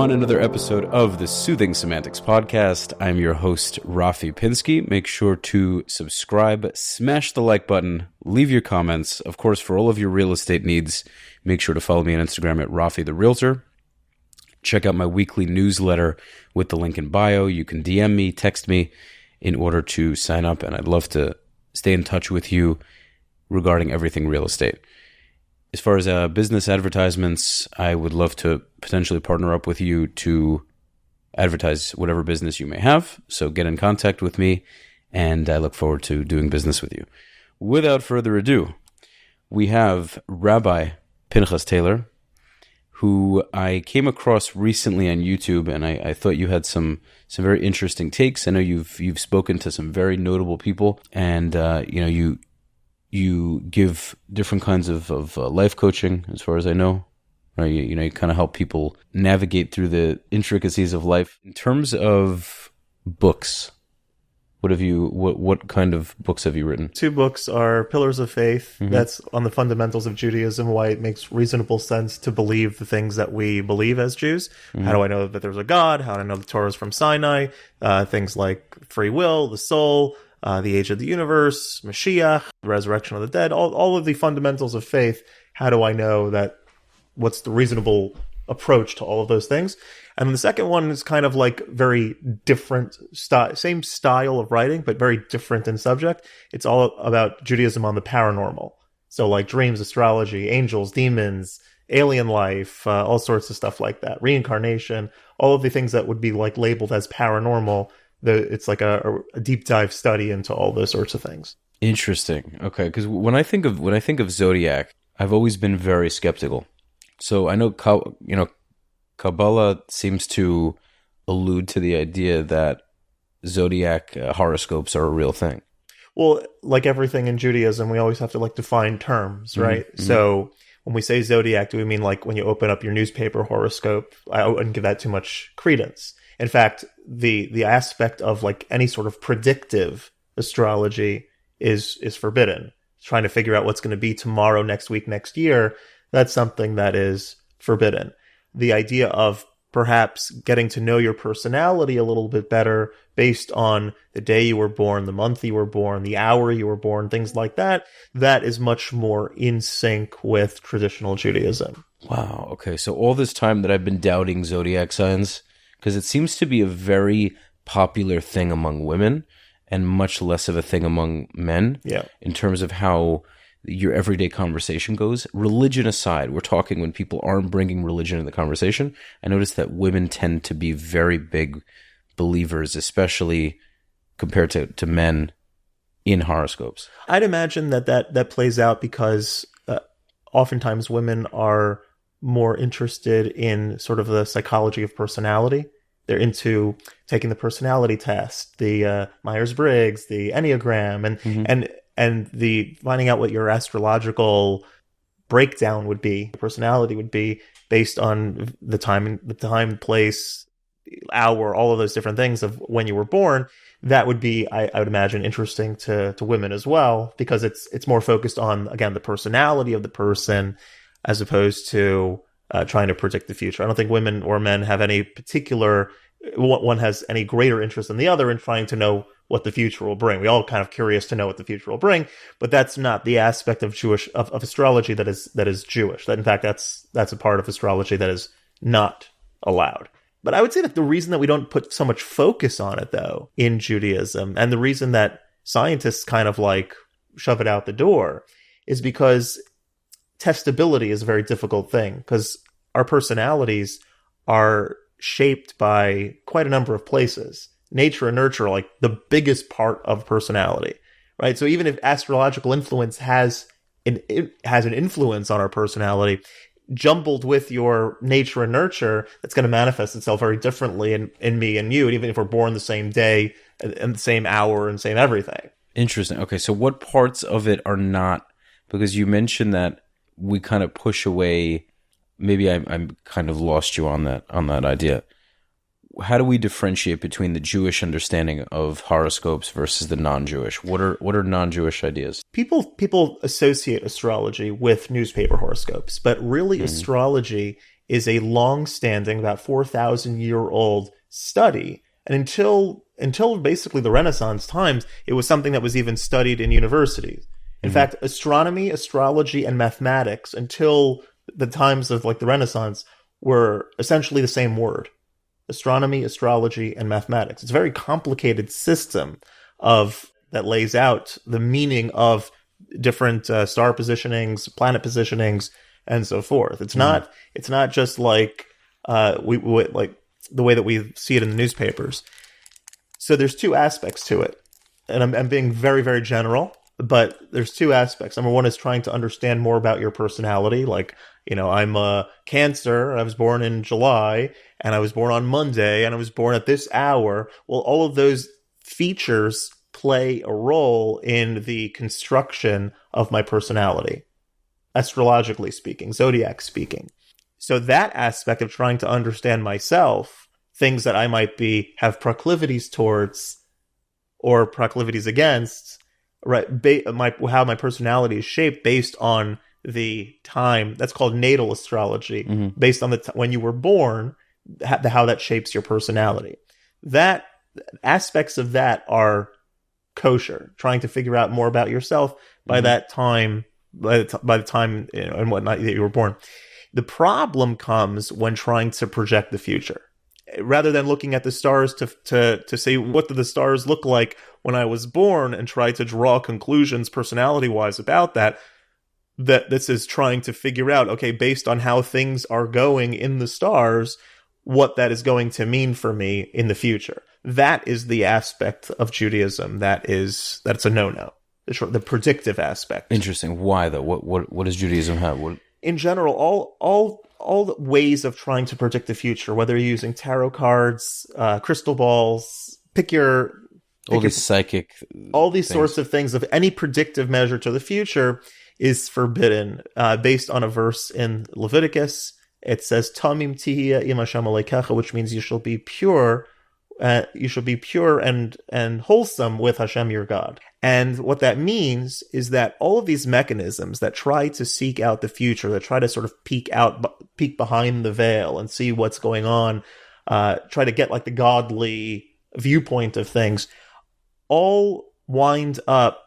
on another episode of the Soothing Semantics Podcast. I'm your host, Rafi Pinsky. Make sure to subscribe, smash the like button, leave your comments. Of course, for all of your real estate needs, make sure to follow me on Instagram at Rafi the Realtor. Check out my weekly newsletter with the link in bio. You can DM me, text me in order to sign up, and I'd love to stay in touch with you regarding everything real estate. As far as business advertisements, I would love to potentially partner up with you to advertise whatever business you may have. So get in contact with me, and I look forward to doing business with you. Without further ado, we have Rabbi Pinchas Taylor, who I came across recently on YouTube, and I thought you had some very interesting takes. I know you've spoken to some very notable people, and you give different kinds of life coaching, as far as I know. Right? You kind of help people navigate through the intricacies of life. In terms of books, what kind of books have you written? 2 books are Pillars of Faith. Mm-hmm. That's on the fundamentals of Judaism, why it makes reasonable sense to believe the things that we believe as Jews. Mm-hmm. How do I know that there's a God? How do I know the Torah is from Sinai? Things like free will, the soul, the age of the universe, Mashiach, the resurrection of the dead, all of the fundamentals of faith. How do I know that? What's the reasonable approach to all of those things? And then the second one is kind of like very different style, same style of writing, but very different in subject. It's all about Judaism on the paranormal. So like dreams, astrology, angels, demons, alien life, all sorts of stuff like that. Reincarnation, all of the things that would be like labeled as paranormal. It's like a deep dive study into all those sorts of things. Interesting. Okay, because when I think of Zodiac, I've always been very skeptical. So I know Kabbalah seems to allude to the idea that Zodiac horoscopes are a real thing. Well, like everything in Judaism, we always have to define terms, right? Mm-hmm. So when we say Zodiac, do we mean like when you open up your newspaper horoscope? I wouldn't give that too much credence. In fact, the aspect of like any sort of predictive astrology is forbidden. Trying to figure out what's going to be tomorrow, next week, next year, that's something that is forbidden. The idea of perhaps getting to know your personality a little bit better based on the day you were born, the month you were born, the hour you were born, things like that, that is much more in sync with traditional Judaism. Wow. Okay. So all this time that I've been doubting zodiac signs, because it seems to be a very popular thing among women and much less of a thing among men. Yeah. In terms of how your everyday conversation goes. Religion aside, we're talking when people aren't bringing religion in the conversation. I noticed that women tend to be very big believers, especially compared to men in horoscopes. I'd imagine that plays out because oftentimes women are more interested in sort of the psychology of personality. They're into taking the personality test, the Myers-Briggs, the Enneagram, and the finding out what your astrological breakdown would be, personality would be based on the time, place, hour, all of those different things of when you were born. That would be, I would imagine, interesting to women as well, because it's more focused on, again, the personality of the person as opposed to trying to predict the future. I don't think women or men have any particular, one has any greater interest than the other in trying to know what the future will bring. We all kind of curious to know what the future will bring, but that's not the aspect of of astrology that is Jewish. That in fact that's a part of astrology that is not allowed. But I would say that the reason that we don't put so much focus on it though in Judaism, and the reason that scientists kind of like shove it out the door, is because testability is a very difficult thing, because our personalities are shaped by quite a number of places. Nature and nurture are like the biggest part of personality, right? So even if astrological influence has an influence on our personality, jumbled with your nature and nurture, that's going to manifest itself very differently in me and you, and even if we're born the same day and the same hour and same everything. Interesting. Okay, so what parts of it are not? Because you mentioned that we kind of push away. Maybe I'm kind of lost you on that idea. How do we differentiate between the Jewish understanding of horoscopes versus the non-Jewish? What are non-Jewish ideas? People associate astrology with newspaper horoscopes, but really astrology is a long-standing, about 4,000-year-old study. And until basically the Renaissance times, it was something that was even studied in universities. In fact, astronomy, astrology, and mathematics, until the times of like the Renaissance, were essentially the same word. Astronomy, astrology, and mathematics. It's a very complicated system that lays out the meaning of different star positionings, planet positionings, and so forth. It's not just like like the way that we see it in the newspapers. So there's two aspects to it, and I'm being very, very general, but there's two aspects. Number one is trying to understand more about your personality. Like, I'm a Cancer, I was born in July, and I was born on Monday, and I was born at this hour. Well, all of those features play a role in the construction of my personality, astrologically speaking, Zodiac speaking. So that aspect of trying to understand myself, things that I might have proclivities towards or proclivities against, right? How my personality is shaped based on the time. That's called natal astrology, based on when you were born, how that shapes your personality. That aspects of that are kosher. Trying to figure out more about yourself by that time, by the time and whatnot that you were born. The problem comes when trying to project the future. Rather than looking at the stars to say, what do the stars look like when I was born, and try to draw conclusions personality-wise about that this is trying to figure out, okay, based on how things are going in the stars, what that is going to mean for me in the future. That is the aspect of Judaism that's a no-no. The predictive aspect. Interesting. Why though? What does Judaism have? In general, all the ways of trying to predict the future, whether you're using tarot cards, crystal balls, all these psychic, all these things. Sorts of things, of any predictive measure to the future is forbidden, based on a verse in Leviticus. It says, "Tamim tihia im Hashem alekecha," which means you shall be pure. You shall be pure and wholesome with Hashem your God. And what that means is that all of these mechanisms that try to seek out the future, that try to sort of peek behind the veil and see what's going on, try to get like the godly viewpoint of things, all wind up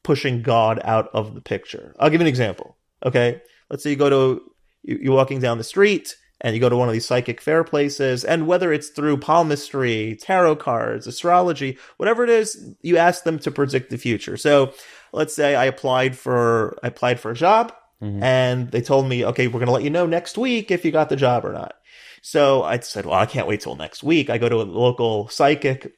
pushing God out of the picture. I'll give you an example. Okay, let's say you're walking down the street, and you go to one of these psychic fair places, and whether it's through palmistry, tarot cards, astrology, whatever it is, you ask them to predict the future. So let's say I applied for a job, and they told me, okay, we're going to let you know next week if you got the job or not. So I said, well, I can't wait till next week. I go to a local psychic,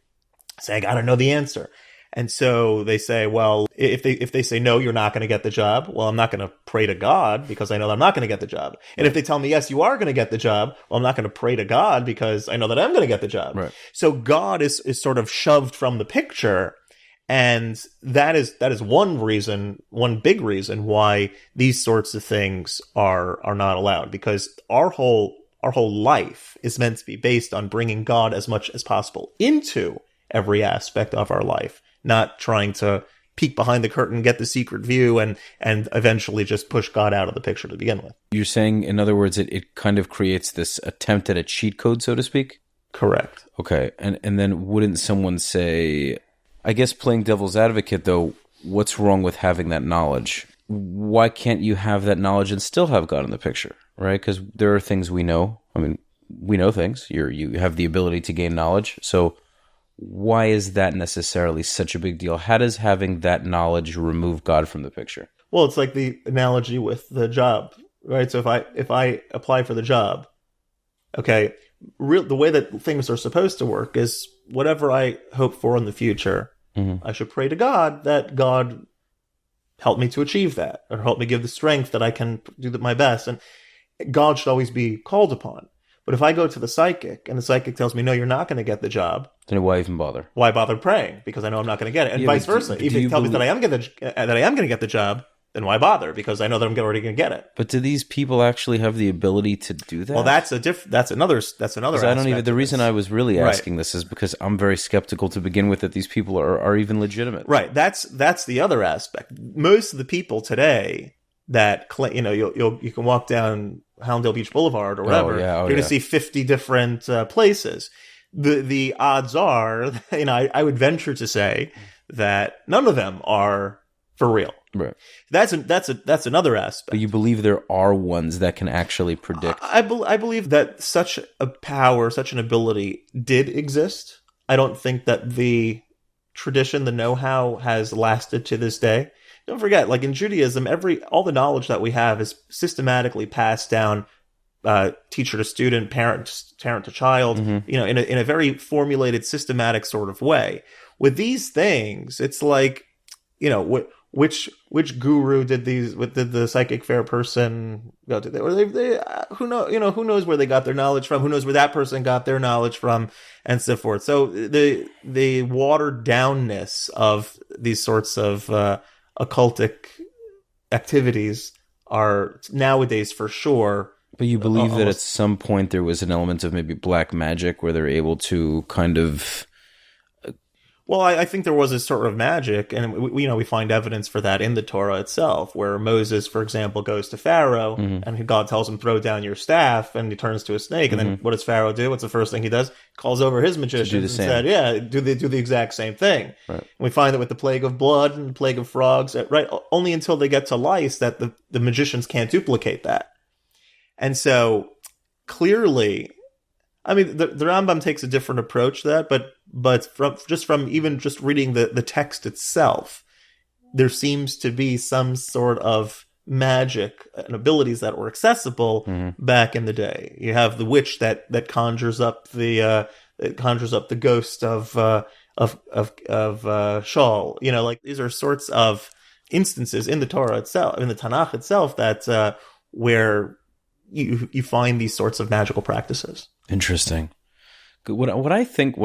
say, I got to know the answer. And so they say, well, if they say, no, you're not going to get the job, well, I'm not going to pray to God because I know that I'm not going to get the job. And if they tell me, yes, you are going to get the job, well, I'm not going to pray to God because I know that I'm going to get the job. Right. So God is sort of shoved from the picture. And that is one reason, one big reason why these sorts of things are not allowed, because our whole life is meant to be based on bringing God as much as possible into every aspect of our life. Not trying to peek behind the curtain, get the secret view, and eventually just push God out of the picture to begin with. You're saying, in other words, it kind of creates this attempt at a cheat code, so to speak? Correct. Okay. And then wouldn't someone say, I guess playing devil's advocate, though, what's wrong with having that knowledge? Why can't you have that knowledge and still have God in the picture, right? Because there are things we know. I mean, we know things. You have the ability to gain knowledge, so why is that necessarily such a big deal? How does having that knowledge remove God from the picture? Well, it's like the analogy with the job, right? So if I apply for the job, okay, the way that things are supposed to work is whatever I hope for in the future, I should pray to God that God help me to achieve that, or help me give the strength that I can do my best. And God should always be called upon. But if I go to the psychic and the psychic tells me, no, you're not going to get the job, then why even bother? Why bother praying? Because I know I'm not going to get it. And vice versa. If it tells me that I am going to get the job, then why bother? Because I know that I'm already going to get it. But do these people actually have the ability to do that? Well, that's another aspect. I don't even. The reason I was really asking this is because I'm very skeptical to begin with that these people are even legitimate. Right. That's the other aspect. Most of the people today that you can walk down Hallandale Beach Boulevard or whatever, yeah. you're going to see 50 different places. The odds are, I would venture to say that none of them are for real. Right. That's another aspect. But you believe there are ones that can actually predict. I believe that such a power, such an ability did exist. I don't think that the tradition, the know-how has lasted to this day. Don't forget, like in Judaism, all the knowledge that we have is systematically passed down, teacher to student, parent to child, in a very formulated, systematic sort of way. With these things, it's like, which guru did the psychic fair person go to? Or they who knows where they got their knowledge from? Who knows where that person got their knowledge from, and so forth. So the watered downness of these sorts of occultic activities are nowadays for sure. But you believe that at some point there was an element of maybe black magic where they're able to kind of... Well, I think there was a sort of magic, and we find evidence for that in the Torah itself, where Moses, for example, goes to Pharaoh, and God tells him, throw down your staff, and he turns to a snake, and then what does Pharaoh do? What's the first thing he does? Calls over his magicians and said, do the exact same thing. Right. And we find that with the plague of blood and the plague of frogs, right, only until they get to lice that the magicians can't duplicate that. And so, clearly... I mean, the Rambam takes a different approach to that, but from even just reading the text itself, there seems to be some sort of magic and abilities that were accessible back in the day. You have the witch that conjures up the ghost of Shaul. Like these are sorts of instances in the Torah itself, in the Tanakh itself, that where you find these sorts of magical practices. Interesting. What I think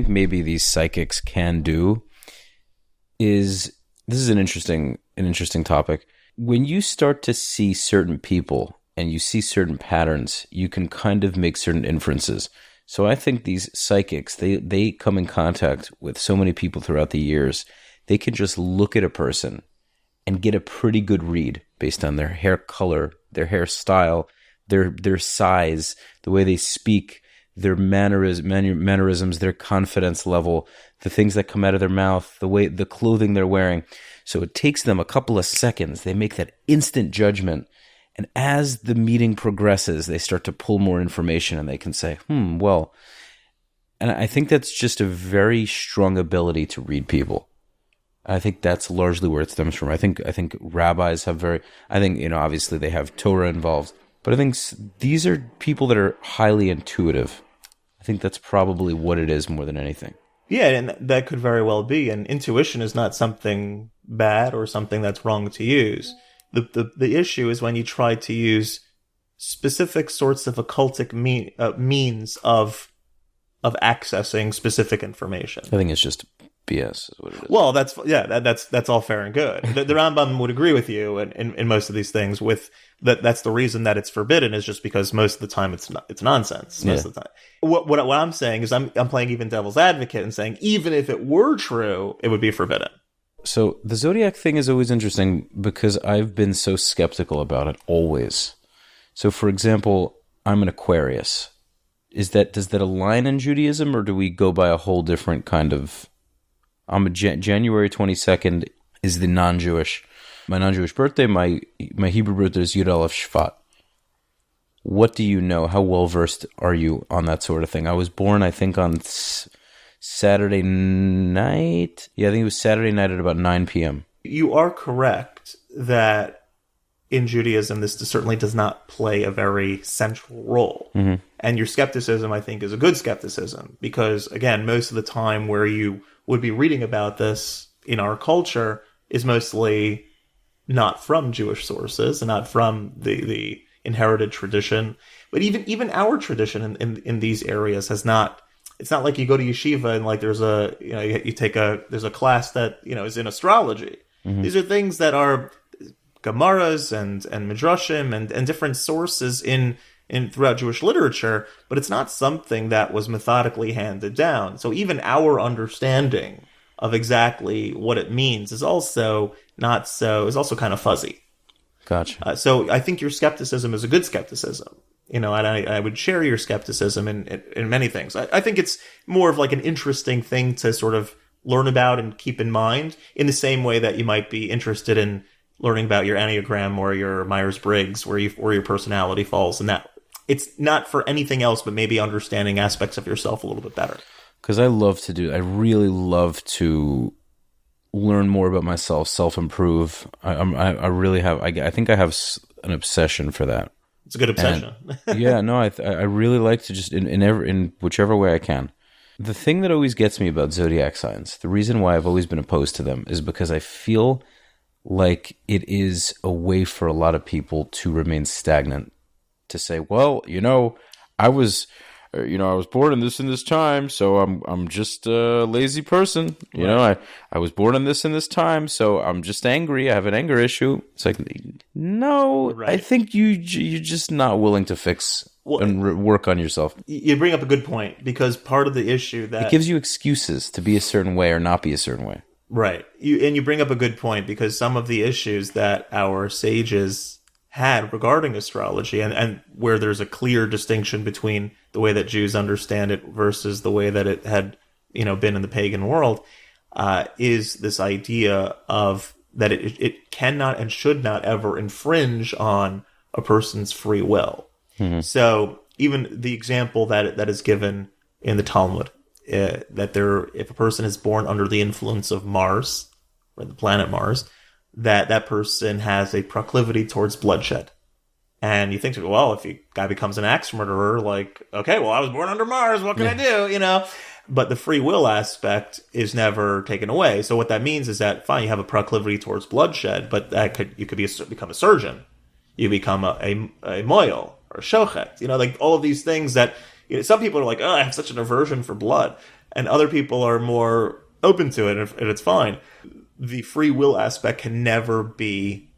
maybe these psychics can do is, this is an interesting topic. When you start to see certain people and you see certain patterns, you can kind of make certain inferences. So I think these psychics, they come in contact with so many people throughout the years, they can just look at a person and get a pretty good read based on their hair color, their hairstyle, their size, the way they speak, their mannerisms, their confidence level, the things that come out of their mouth, the clothing they're wearing. So it takes them a couple of seconds. They make that instant judgment. And as the meeting progresses, they start to pull more information and they can say, well, and I think that's just a very strong ability to read people. I think that's largely where it stems from. I think rabbis have obviously they have Torah involved. But I think these are people that are highly intuitive. I think that's probably what it is more than anything. Yeah, and that could very well be. And intuition is not something bad or something that's wrong to use. The issue is when you try to use specific sorts of occultic means of accessing specific information. I think it's just BS is what it is. Well, that's all fair and good. The Rambam would agree with you in most of these things. With that's the reason that it's forbidden, is just because most of the time it's nonsense. Most of the time, what I'm saying is I'm playing even devil's advocate and saying even if it were true, it would be forbidden. So the Zodiac thing is always interesting because I've been so skeptical about it always. So for example, I'm an Aquarius. Does that align in Judaism, or do we go by a whole different kind of? I'm a January 22nd is my non-Jewish birthday. My Hebrew birthday is Yud Aleph Shvat. What do you know? How well versed are you on that sort of thing? I was born, I think, on Saturday night. Yeah, I think it was Saturday night at about 9 p.m. You are correct that in Judaism, this certainly does not play a very central role. Mm-hmm. And your skepticism, I think, is a good skepticism because, again, most of the time where you would be reading about this in our culture is mostly not from Jewish sources and not from the inherited tradition. But even our tradition in these areas has not. It's not like you go to yeshiva and like there's there's a class that is in astrology. Mm-hmm. These are things that are Gemaras and Midrashim and different sources in throughout Jewish literature, but it's not something that was methodically handed down. So even our understanding of exactly what it means is also kind of fuzzy. Gotcha. So I think your skepticism is a good skepticism. And I would share your skepticism in many things. I think it's more of like an interesting thing to sort of learn about and keep in mind, in the same way that you might be interested in learning about your Enneagram or your Myers-Briggs, where your personality falls. And that it's not for anything else, but maybe understanding aspects of yourself a little bit better. Because I really love to learn more about myself, self-improve. I really have, I think I have an obsession for that. It's a good obsession. Yeah, no, I really like to just, in whichever way I can. The thing that always gets me about zodiac signs, the reason why I've always been opposed to them, is because I feel like it is a way for a lot of people to remain stagnant. To say, well, I was born in this time, so I'm just a lazy person. Right. I was born in this time, so I'm just angry. I have an anger issue. It's like, no, right. I think you're just not willing to fix and work on yourself. You bring up a good point, because part of the issue that it gives you excuses to be a certain way or not be a certain way. Right. You bring up a good point, because some of the issues that our sages had regarding astrology, and where there's a clear distinction between the way that Jews understand it versus the way that it had been in the pagan world, is this idea of that it cannot and should not ever infringe on a person's free will. Mm-hmm. So even the example that is given in the Talmud, that if a person is born under the influence of Mars, or the planet Mars, that person has a proclivity towards bloodshed. And you think, well, if a guy becomes an axe murderer, like, okay, well, I was born under Mars, what can I do, But the free will aspect is never taken away. So what that means is that, fine, you have a proclivity towards bloodshed, but you could become a surgeon. You become a moil or a shochet. Like all of these things that, some people are like, oh, I have such an aversion for blood. And other people are more open to it, and it's fine. The free will aspect can never be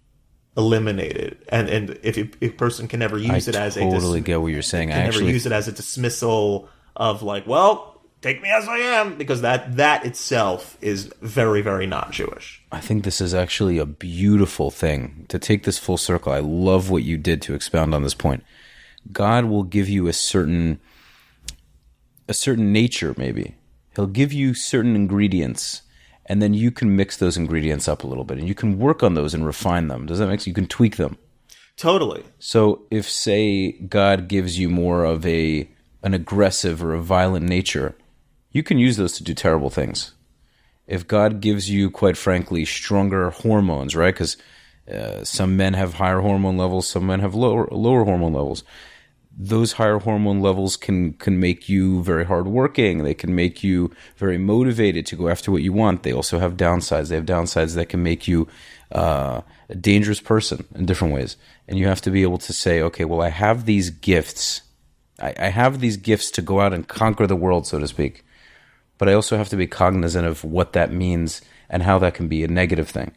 eliminated, and if a person can never use it as I totally get what you're saying. Never use it as a dismissal of like, well, take me as I am, because that itself is very, very not Jewish. I think this is actually a beautiful thing to take this full circle. I love what you did to expound on this point. God will give you a certain nature, maybe. He'll give you certain ingredients. And then you can mix those ingredients up a little bit, and you can work on those and refine them. Does that make sense? You can tweak them. Totally. So if, say, God gives you more of an aggressive or a violent nature, you can use those to do terrible things. If God gives you, quite frankly, stronger hormones, right? Because some men have higher hormone levels, some men have lower hormone levels. Those higher hormone levels can make you very hardworking. They can make you very motivated to go after what you want. They also have downsides. They have downsides that can make you a dangerous person in different ways. And you have to be able to say, okay, well, I have these gifts. I have these gifts to go out and conquer the world, so to speak. But I also have to be cognizant of what that means and how that can be a negative thing.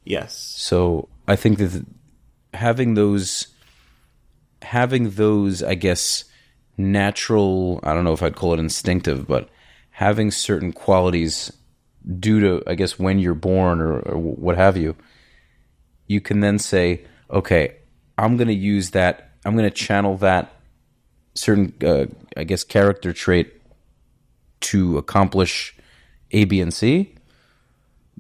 Yes. So I think that having those, I guess, natural, I don't know if I'd call it instinctive, but having certain qualities due to, I guess, when you're born or what have you, you can then say, okay, I'm going to use that, I'm going to channel that certain, I guess, character trait to accomplish A, B, and C,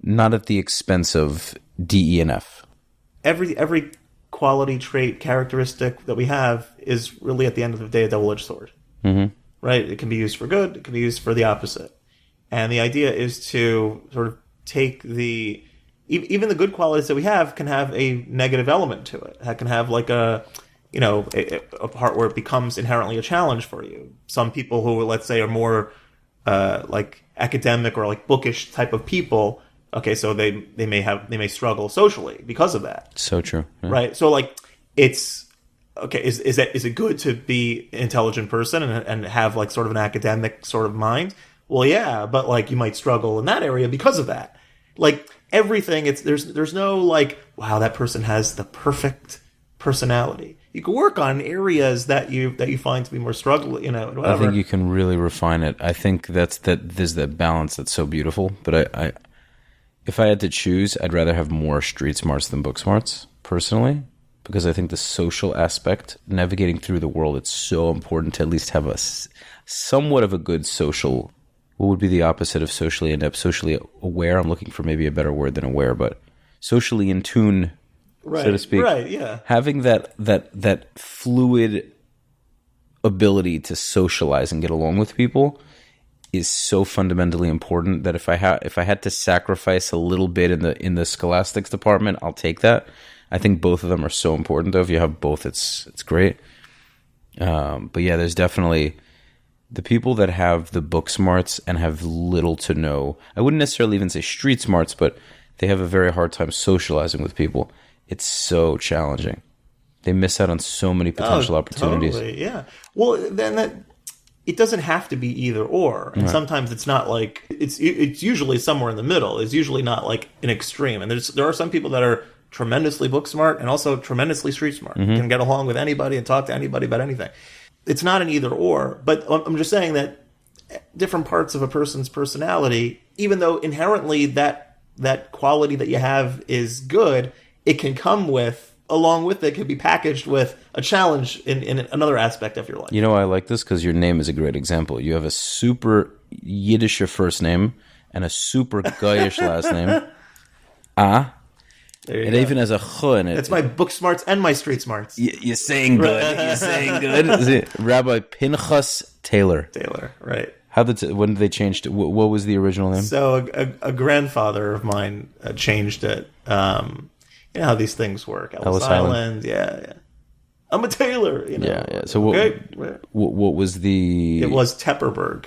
not at the expense of D, E, and F. Every quality, trait, characteristic that we have is really, at the end of the day, a double-edged sword. Mm-hmm. Right? It can be used for good. It can be used for the opposite. And the idea is to sort of take even the good qualities that we have can have a negative element to it. It can have like a part where it becomes inherently a challenge for you. Some people who, let's say, are more like academic or like bookish type of people, okay, so they may struggle socially because of that. So true. Yeah. Right? So like it's okay, is it good to be an intelligent person and have like sort of an academic sort of mind? Well, yeah, but like you might struggle in that area because of that. Like everything, there's no like, wow, that person has the perfect personality. You can work on areas that you find to be more struggle, whatever. I think you can really refine it. I think there's that balance that's so beautiful. But I if I had to choose, I'd rather have more street smarts than book smarts, personally, because I think the social aspect, navigating through the world, it's so important to at least have somewhat of a good social. What would be the opposite of socially inept? Socially aware. I'm looking for maybe a better word than aware, but socially in tune, so to speak. Right. Yeah. Having that fluid ability to socialize and get along with people is so fundamentally important that if I had to sacrifice a little bit in the scholastics department, I'll take that. I think both of them are so important, though. If you have both, it's great. But yeah, there's definitely the people that have the book smarts and have little to no. I wouldn't necessarily even say street smarts, but they have a very hard time socializing with people. It's so challenging. They miss out on so many potential opportunities. Totally, yeah. Well, then it doesn't have to be either or, and sometimes it's not like it's usually somewhere in the middle. It's usually not like an extreme. And there are some people that are tremendously book smart and also tremendously street smart. Can get along with anybody and talk to anybody about anything. It's not an either or, but I'm just saying that different parts of a person's personality, even though inherently that quality that you have is good, it can come with, along with it, can be packaged with a challenge in another aspect of your life. You know why I like this? Because your name is a great example. You have a super Yiddish first name and a super Goyish last name. It even has a ch in it. It's my book smarts and my street smarts. You're saying good. You're saying good. Rabbi Pinchas Taylor. Taylor, right. When did they change it? What was the original name? So a grandfather of mine changed it. You know how these things work. Ellis Island. Yeah. I'm a Taylor. You know. Yeah. So what was the... It was Tepperberg,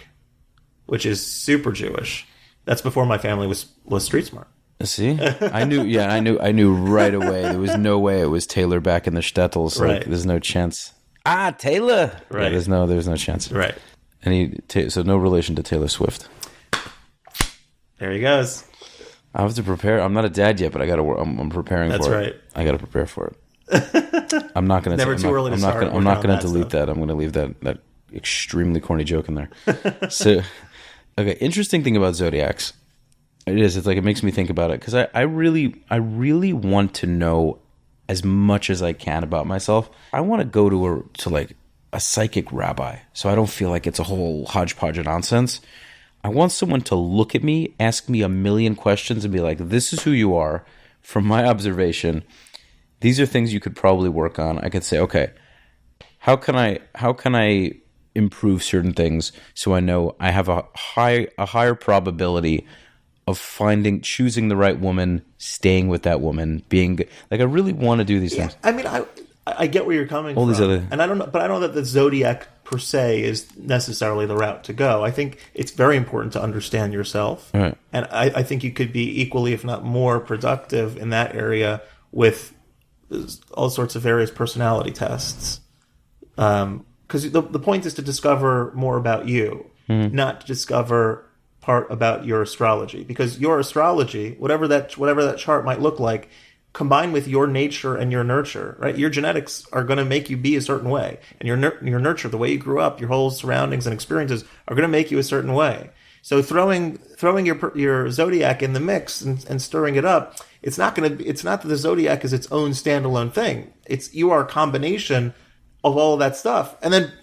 which is super Jewish. That's before my family was street smart. See, I knew right away. There was no way it was Taylor back in the shtetls. Like, Right. There's no chance. Taylor. Right. Yeah, there's no chance. Right. So no relation to Taylor Swift. There he goes. I have to prepare. I'm not a dad yet, but I'm preparing That's for it. right. I got to prepare for it. I'm not going to. Never too early to start. I'm not going to working on delete that. I'm going to leave that extremely corny joke in there. So, okay. Interesting thing about zodiacs. It is. It's like it makes me think about it because I really want to know as much as I can about myself. I want to go to like a psychic rabbi, so I don't feel like it's a whole hodgepodge of nonsense. I want someone to look at me, ask me a million questions, and be like, "This is who you are. From my observation, these are things you could probably work on." I could say, "Okay, how can I improve certain things so I know I have a higher probability of choosing the right woman, staying with that woman, being like I really want to do these things." I mean, I get where you're coming from, these other... and I don't know, but I don't know that the zodiac per se is necessarily the route to go. I think it's very important to understand yourself, right. And I think you could be equally, if not more, productive in that area with all sorts of various personality tests. Because the point is to discover more about you, not to discover part about your astrology, because your astrology, whatever that chart might look like, combined with your nature and your nurture, right? Your genetics are going to make you be a certain way, and your nurture, the way you grew up, your whole surroundings and experiences are going to make you a certain way. So throwing your zodiac in the mix and stirring it up, it's not that the zodiac is its own standalone thing. You are a combination of all of that stuff, and then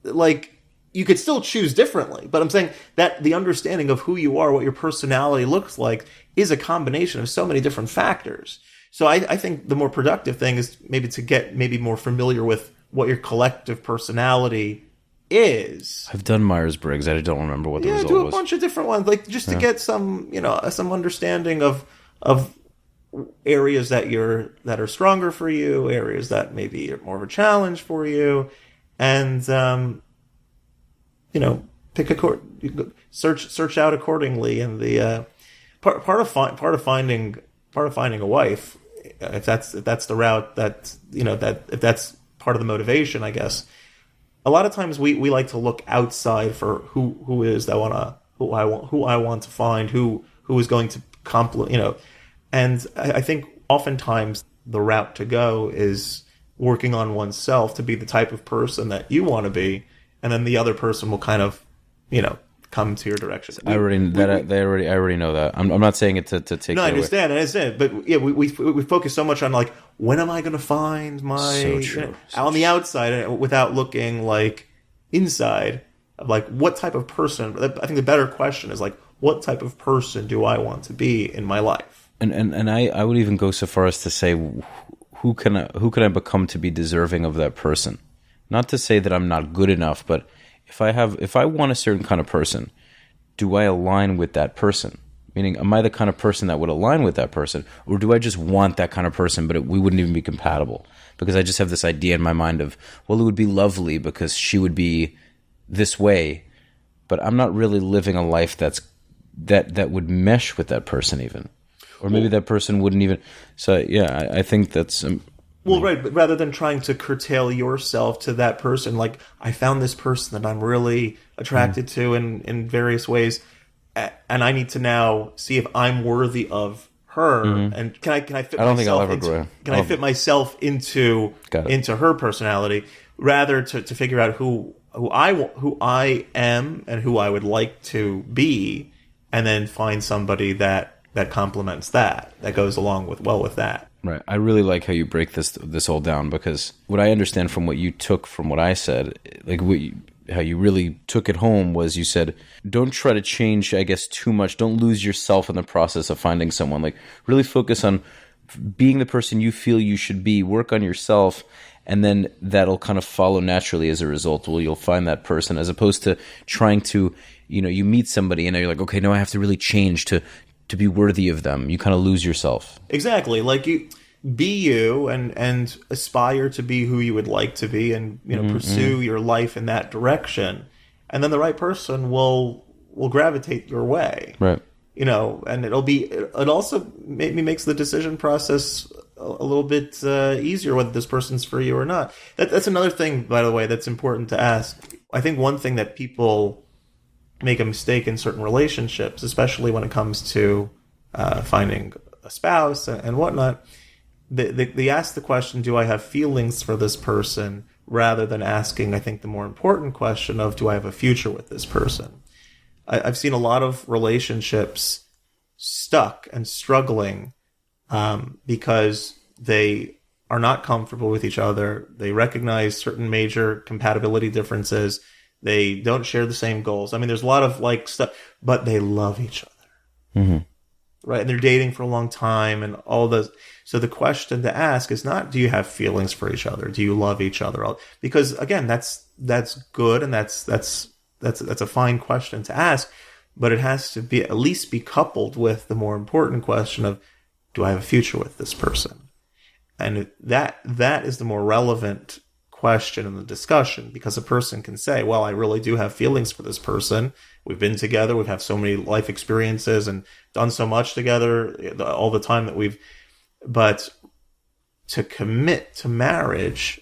like. You could still choose differently, but I'm saying that the understanding of who you are, what your personality looks like, is a combination of so many different factors. So I think the more productive thing is maybe to get more familiar with what your collective personality is. I've done Myers-Briggs. I don't remember what the result was. Yeah, do a bunch of different ones, like just to get some understanding of areas that are stronger for you, areas that maybe are more of a challenge for you, and pick search out accordingly. And the part of finding a wife, if that's the route that if that's part of the motivation, I guess. A lot of times we like to look outside for who I want to find, who is going to complement, and I think oftentimes the route to go is working on oneself to be the type of person that you want to be. And then the other person will kind of come to your direction. I already know that. I'm not saying it to take. No, I understand, but yeah, we focus so much on like when am I going to find my on the outside without looking like inside of like what type of person. I think the better question is like what type of person do I want to be in my life? And I would even go so far as to say who can I become to be deserving of that person? Not to say that I'm not good enough, but if I want a certain kind of person, do I align with that person? Meaning, am I the kind of person that would align with that person? Or do I just want that kind of person, but we wouldn't even be compatible? Because I just have this idea in my mind of, well, it would be lovely because she would be this way, but I'm not really living a life that would mesh with that person even. Or maybe that person wouldn't even. So, yeah, I think that's... Well, right, but rather than trying to curtail yourself to that person, like, I found this person that I'm really attracted to in various ways, and I need to now see if I'm worthy of her, and can I fit fit myself into her personality, rather to figure out who I am and who I would like to be, and then find somebody that complements that goes along with that. Right. I really like how you break this all down, because what I understand from what you took from what I said, like how you really took it home, was you said, don't try to change, I guess, too much. Don't lose yourself in the process of finding someone. Like, really focus on being the person you feel you should be. Work on yourself, and then that'll kind of follow naturally as a result. Well, you'll find that person, as opposed to trying to, you meet somebody and now you're like, okay, no, I have to really change to be worthy of them. You kind of lose yourself. Exactly. Like, you be you and aspire to be who you would like to be, and pursue your life in that direction, and then the right person will gravitate your way. Right. And it also maybe makes the decision process a little bit easier, whether this person's for you or not. That's another thing, by the way, that's important to ask. I think one thing that people make a mistake in certain relationships, especially when it comes to finding a spouse and whatnot, they ask the question, do I have feelings for this person, rather than asking, I think, the more important question of, do I have a future with this person? I've seen a lot of relationships stuck and struggling because they are not comfortable with each other. They recognize certain major compatibility differences. They don't share the same goals. I mean, there's a lot of like stuff, but they love each other. Mm-hmm. Right? And they're dating for a long time and all those. So the question to ask is not, do you have feelings for each other? Do you love each other? Because again, that's good, and that's a fine question to ask, but it has to be at least be coupled with the more important question of, do I have a future with this person? And that is the more relevant question in the discussion, because a person can say, well, I really do have feelings for this person. We've been together. We've had so many life experiences and done so much together all the time but to commit to marriage,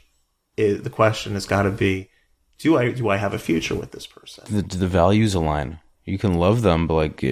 the question has got to be, do I have a future with this person? Do the values align? You can love them, but like,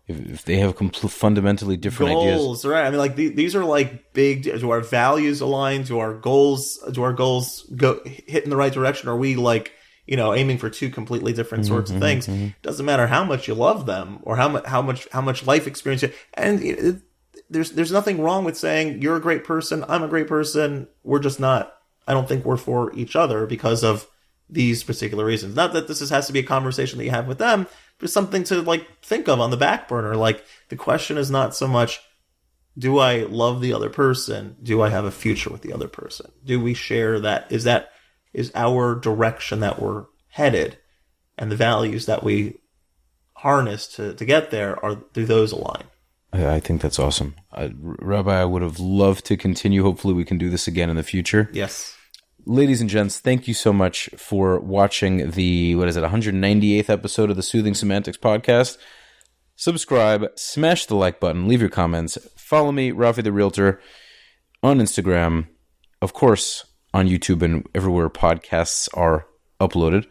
if they have fundamentally different goals, ideas, right? I mean, like these are like big. Do our values align? Do our goals go hit in the right direction? Are we like aiming for two completely different sorts of things? Doesn't matter how much you love them or how much life experience you. And there's nothing wrong with saying, you're a great person, I'm a great person. We're just not. I don't think we're for each other because of these particular reasons. Not that this has to be a conversation that you have with them, but something to like think of on the back burner. Like, the question is not so much, do I love the other person? Do I have a future with the other person? Do we share that? Is our direction that we're headed, and the values that we harness to get there, do those align? I think that's awesome. Rabbi, I would have loved to continue. Hopefully we can do this again in the future. Yes. Ladies and gents, thank you so much for watching the, 198th episode of the Soothing Semantics podcast. Subscribe, smash the like button, leave your comments. Follow me, Rafi the Realtor, on Instagram, of course, on YouTube and everywhere podcasts are uploaded.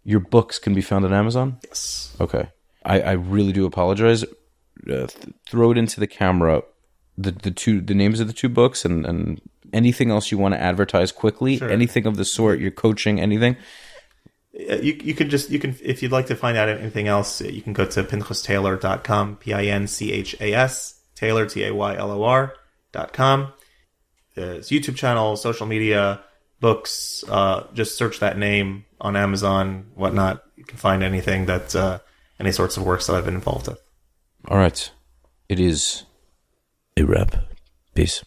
Your books can be found on Amazon? Yes. Okay. I really do apologize. Throw it into the camera, the names of the two books, and anything else you want to advertise quickly, sure. Anything of the sort, your coaching, anything. You can if you'd like to find out anything else, you can go to pinchastaylor.com, Pinchas Taylor TAYLOR.com. There's YouTube channel, social media, books. Just search that name on Amazon, whatnot. You can find anything that any sorts of works that I've been involved with. All right, it is a wrap. Peace.